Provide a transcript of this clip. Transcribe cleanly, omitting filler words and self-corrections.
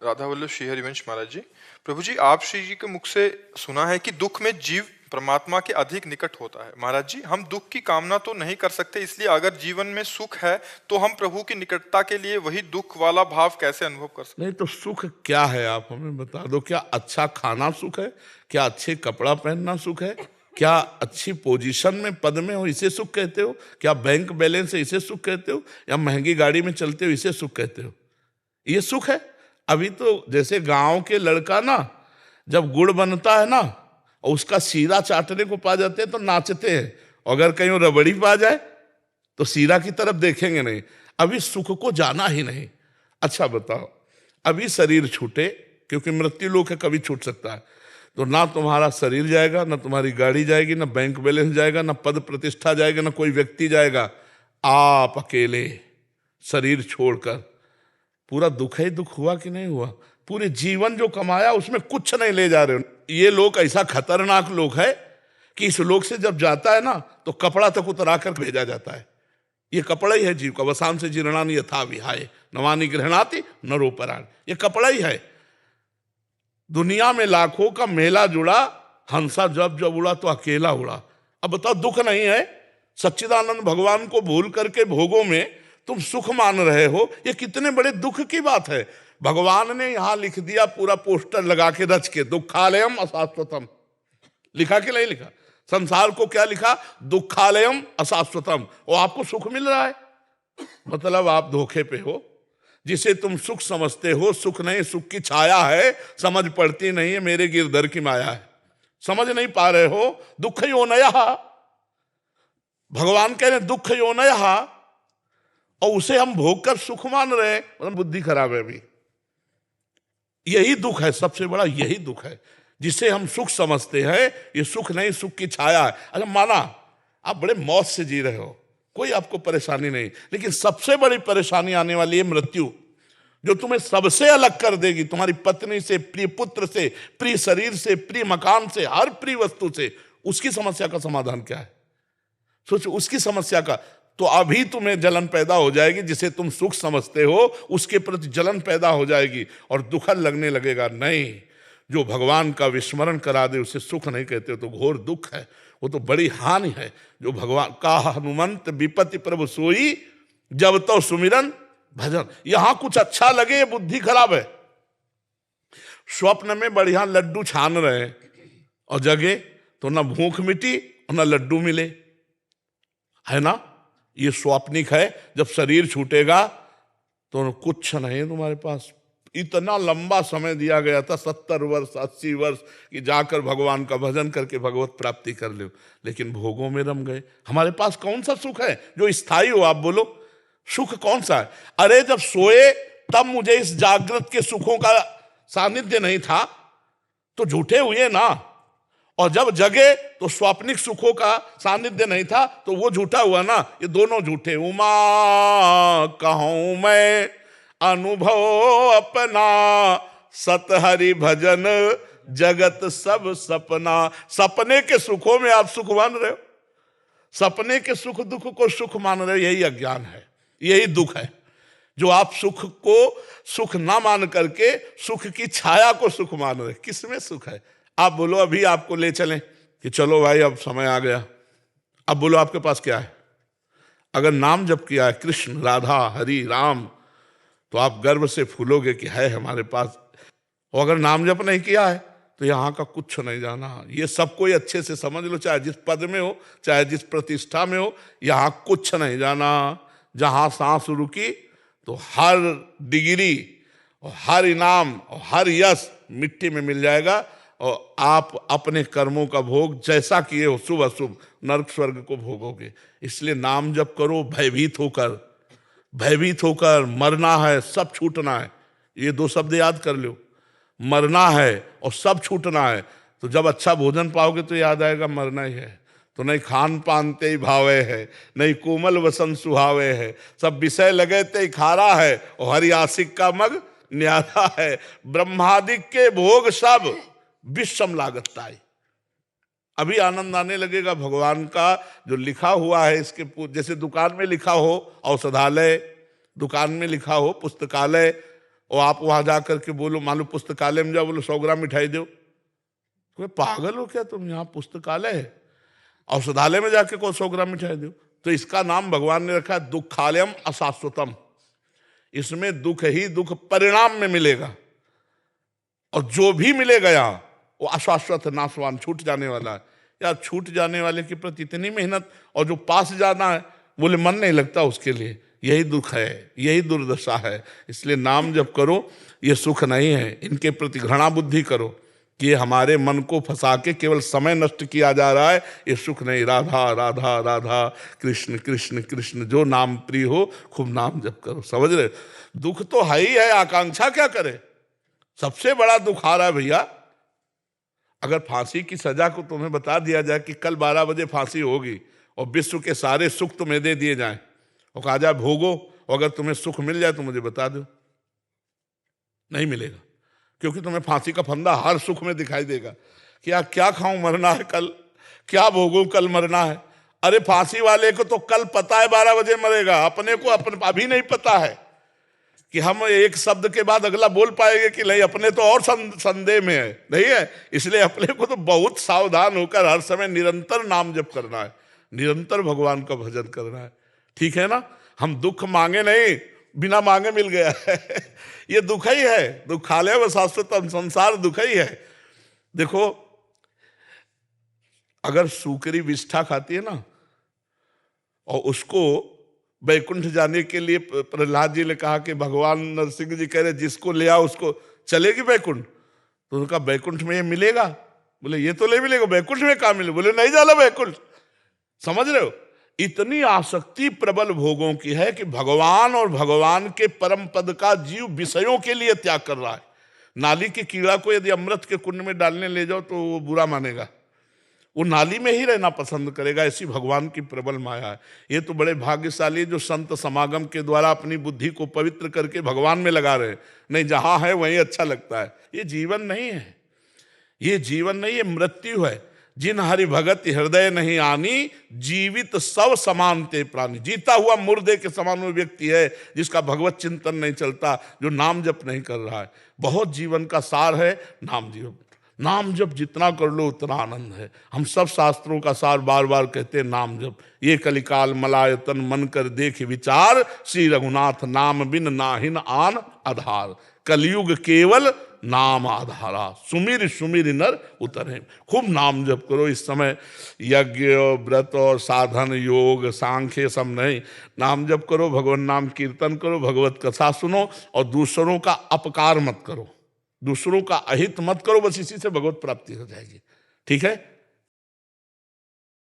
राधा वल्लभ श्री हरिवंश महाराज जी। प्रभु जी, आप श्री जी के मुख से सुना है कि दुख में जीव परमात्मा के अधिक निकट होता है। महाराज जी, हम दुख की कामना तो नहीं कर सकते, इसलिए अगर जीवन में सुख है तो हम प्रभु की निकटता के लिए वही दुख वाला भाव कैसे अनुभव कर सकते? नहीं तो सुख क्या है आप हमें बता दो। क्या अच्छा खाना सुख है? क्या अच्छे कपड़ा पहनना सुख है? क्या अच्छी पोजीशन में पद में हो इसे सुख कहते हो? क्या बैंक बैलेंस है इसे सुख कहते हो? या महंगी गाड़ी में चलते हो इसे सुख कहते हो? ये सुख है? अभी तो जैसे गांव के लड़का ना, जब गुड़ बनता है ना और उसका सीरा चाटने को पा जाते हैं तो नाचते हैं, अगर कहीं वो रबड़ी पा जाए तो सीरा की तरफ देखेंगे नहीं। अभी सुख को जाना ही नहीं। अच्छा बताओ, अभी शरीर छूटे, क्योंकि मृत्यु लोक है, कभी छूट सकता है, तो ना तुम्हारा शरीर जाएगा, ना तुम्हारी गाड़ी जाएगी, ना बैंक बैलेंस जाएगा, ना पद प्रतिष्ठा जाएगा, ना कोई व्यक्ति जाएगा। आप अकेले शरीर छोड़कर, पूरा दुख ही दुख हुआ कि नहीं हुआ? पूरे जीवन जो कमाया उसमें कुछ नहीं ले जा रहे हो। ये लोग ऐसा खतरनाक लोग है कि इस लोग से जब जाता है ना तो कपड़ा तक उतरा कर भेजा जाता है। ये कपड़ा ही है जीव का। वसान से जीर्णानि यथा विहाय नवानि गृह्णाति नरोपराण। ये कपड़ा ही है। दुनिया में लाखों का मेला जुड़ा, हंसा जब जब उड़ा तो अकेला उड़ा। अब बताओ, दुख नहीं है? सच्चिदानंद भगवान को भूल करके भोगों में तुम सुख मान रहे हो, ये कितने बड़े दुख की बात है। भगवान ने यहां लिख दिया, पूरा पोस्टर लगा के रच के, दुखालयम अशाश्वतम। लिखा कि नहीं लिखा? संसार को क्या लिखा? दुखालयम अशाश्वतम। और आपको सुख मिल रहा है, मतलब आप धोखे पे हो। जिसे तुम सुख समझते हो सुख नहीं, सुख की छाया है, समझ पड़ती नहीं है, मेरे गिरधर की माया है, समझ नहीं पा रहे हो। दुख योनयः, भगवान कह रहे दुख योनयः, और उसे हम भोग कर सुख मान रहे हैं, मतलब बुद्धि खराब है। अभी यही दुख है, सबसे बड़ा यही दुख है। जिसे हम सुख समझते हैं ये सुख नहीं, सुख की छाया है। अच्छा माना आप बड़े मौज से जी रहे हो, कोई आपको परेशानी नहीं, लेकिन सबसे बड़ी परेशानी आने वाली है मृत्यु, जो तुम्हें सबसे अलग कर देगी, तुम्हारी पत्नी से, प्रिय पुत्र से, प्रिय शरीर से, प्रिय मकान से, हर प्रिय वस्तु से। उसकी समस्या का समाधान क्या है? सोचो उसकी समस्या का। तो अभी तुम्हें जलन पैदा हो जाएगी, जिसे तुम सुख समझते हो उसके प्रति जलन पैदा हो जाएगी और दुखद लगने लगेगा। नहीं, जो भगवान का विस्मरण करा दे उसे सुख नहीं कहते हो, तो घोर दुख है, वो तो बड़ी हानि है। जो भगवान का हनुमंत विपत्ति प्रभु सोई, जब तो सुमिरन भजन। यहां कुछ अच्छा लगे, बुद्धि खराब है। स्वप्न में बढ़िया लड्डू छान रहे हैं और जगे तो ना भूख मिटी और ना लड्डू मिले, है ना? ये स्वाप्निक है। जब शरीर छूटेगा तो कुछ नहीं तुम्हारे पास। इतना लंबा समय दिया गया था, 70 वर्ष 80 वर्ष, कि जाकर भगवान का भजन करके भगवत प्राप्ति कर लो, लेकिन भोगों में रम गए। हमारे पास कौन सा सुख है जो स्थायी हो? आप बोलो, सुख कौन सा है? अरे जब सोए तब मुझे इस जागृत के सुखों का सानिध्य नहीं था, तो झूठे हुए ना। और जब जगे तो स्वाप्निक सुखों का सानिध्य नहीं था, तो वो झूठा हुआ ना। ये दोनों झूठे। उमा कहूं मैं अनुभव अपना, सत हरि भजन जगत सब सपना। सपने के सुखों में आप सुख मान रहे हो, सपने के सुख दुख को सुख मान रहे हो, यही अज्ञान है, यही दुख है। जो आप सुख को सुख ना मान करके सुख की छाया को सुख मान रहे। किसमें सुख है? आप बोलो, अभी आपको ले चलें कि चलो भाई अब समय आ गया, अब बोलो आपके पास क्या है? अगर नाम जप किया है, कृष्ण राधा हरि राम, तो आप गर्व से फूलोगे कि है हमारे पास। और अगर नाम जप नहीं किया है तो यहाँ का कुछ नहीं जाना। ये सब कोई अच्छे से समझ लो, चाहे जिस पद में हो, चाहे जिस प्रतिष्ठा में हो, यहाँ कुछ नहीं जाना। जहाँ सांस रुकी तो हर डिग्री और हर इनाम और हर यश मिट्टी में मिल जाएगा, और आप अपने कर्मों का भोग जैसा किए हो, शुभ अशुभ, नरक स्वर्ग को भोगोगे। इसलिए नाम जप करो भयभीत होकर, भयभीत होकर। मरना है, सब छूटना है। ये दो शब्द याद कर लो, मरना है और सब छूटना है। तो जब अच्छा भोजन पाओगे तो याद आएगा मरना ही है। तो नहीं खान पान ते ही भावे है, नहीं कोमल वसन सुहावे है, सब विषय लगे ते ही खारा है, और हरि आशिक का मग न्यारा है। ब्रह्मादिक के भोग सब विषम लागताई। अभी आनंद आने लगेगा भगवान का जो लिखा हुआ है इसके। जैसे दुकान में लिखा हो औषधालय, दुकान में लिखा हो पुस्तकालय, और आप वहां जाकर के बोलो, मान लो पुस्तकालय में जाओ, बोलो 100 ग्राम मिठाई दो, कोई पागल हो क्या तुम, यहाँ पुस्तकालय है, औषधालय में जाके को 100 ग्राम मिठाई दो। तो इसका नाम भगवान ने रखा है दुखालयम अशाश्वतम। इसमें दुख ही दुख परिणाम में मिलेगा, और जो भी मिलेगा यहाँ वो अशाश्वत है, नाशवान, छूट जाने वाला है। यार छूट जाने वाले के प्रति इतनी मेहनत, और जो पास जाना है बोले मन नहीं लगता उसके लिए, यही दुख है, यही दुर्दशा है। इसलिए नाम जप करो, ये सुख नहीं है, इनके प्रति घृणा बुद्धि करो कि ये हमारे मन को फंसा के केवल समय नष्ट किया जा रहा है, ये सुख नहीं। राधा राधा राधा, कृष्ण कृष्ण कृष्ण, जो नाम प्रिय हो खूब नाम जप करो। समझ रहे? दुख तो है ही है, आकांक्षा क्या करे। सबसे बड़ा दुख आ रहा है भैया, अगर फांसी की सजा को तुम्हें बता दिया जाए कि कल 12 बजे फांसी होगी, और विश्व के सारे सुख तुम्हें दे दिए जाएं, और कहा जाए भोगो, और अगर तुम्हें सुख मिल जाए तो मुझे बता दो, नहीं मिलेगा, क्योंकि तुम्हें फांसी का फंदा हर सुख में दिखाई देगा कि यार क्या खाऊं, मरना है कल, क्या भोगूं, कल मरना है। अरे फांसी वाले को तो कल पता है 12 बजे मरेगा, अपने को अभी नहीं पता है कि हम एक शब्द के बाद अगला बोल पाएंगे कि नहीं, अपने तो और संदेह में है, नहीं है। इसलिए अपने को तो बहुत सावधान होकर हर समय निरंतर नाम जप करना है, निरंतर भगवान का भजन करना है, ठीक है ना। हम दुख मांगे नहीं, बिना मांगे मिल गया है ये दुख ही है, दुखालय व शाश्वतम, संसार दुख ही है। देखो अगर सूकरी विष्ठा खाती है ना, और उसको बैकुंठ जाने के लिए प्रहलाद जी ने कहा कि भगवान नरसिंह जी कह रहे जिसको ले आओ उसको चलेगी बैकुंठ, तो उनका बैकुंठ में ये मिलेगा, बोले ये तो नहीं मिलेगा, बैकुंठ में कहाँ मिले, बोले नहीं जाला बैकुंठ। समझ रहे हो, इतनी आसक्ति प्रबल भोगों की है कि भगवान और भगवान के परम पद का जीव विषयों के लिए त्याग कर रहा है। नाली के कीड़ा को यदि अमृत के कुंड में डालने ले जाओ तो वो बुरा मानेगा, वो नाली में ही रहना पसंद करेगा। ऐसी भगवान की प्रबल माया है। ये तो बड़े भाग्यशाली जो संत समागम के द्वारा अपनी बुद्धि को पवित्र करके भगवान में लगा रहे, नहीं जहां है वहीं अच्छा लगता है। ये जीवन नहीं है, ये जीवन नहीं, ये मृत्यु है। जिन हरि भगत हृदय नहीं आनी, जीवित सब समान ते प्राणी। जीता हुआ मुर्दे के समान वो व्यक्ति है जिसका भगवत चिंतन नहीं चलता, जो नाम जप नहीं कर रहा है। बहुत जीवन का सार है नाम जप। नाम जप जितना कर लो उतना आनंद है। हम सब शास्त्रों का सार बार बार कहते हैं नाम जप। ये कलिकाल मलायतन मन कर देख विचार, श्री रघुनाथ नाम बिन नाहिन आन आधार। कलयुग केवल नाम आधारा, सुमिर सुमिर नर उतरे। खूब नाम जप करो। इस समय यज्ञ व्रत और साधन योग सांख्य सब नहीं, नाम जप करो, भगवान नाम कीर्तन करो, भगवत कथा सुनो, और दूसरों का अपकार मत करो, दूसरों का अहित मत करो। बस इसी से भगवत प्राप्ति हो जाएगी। ठीक है।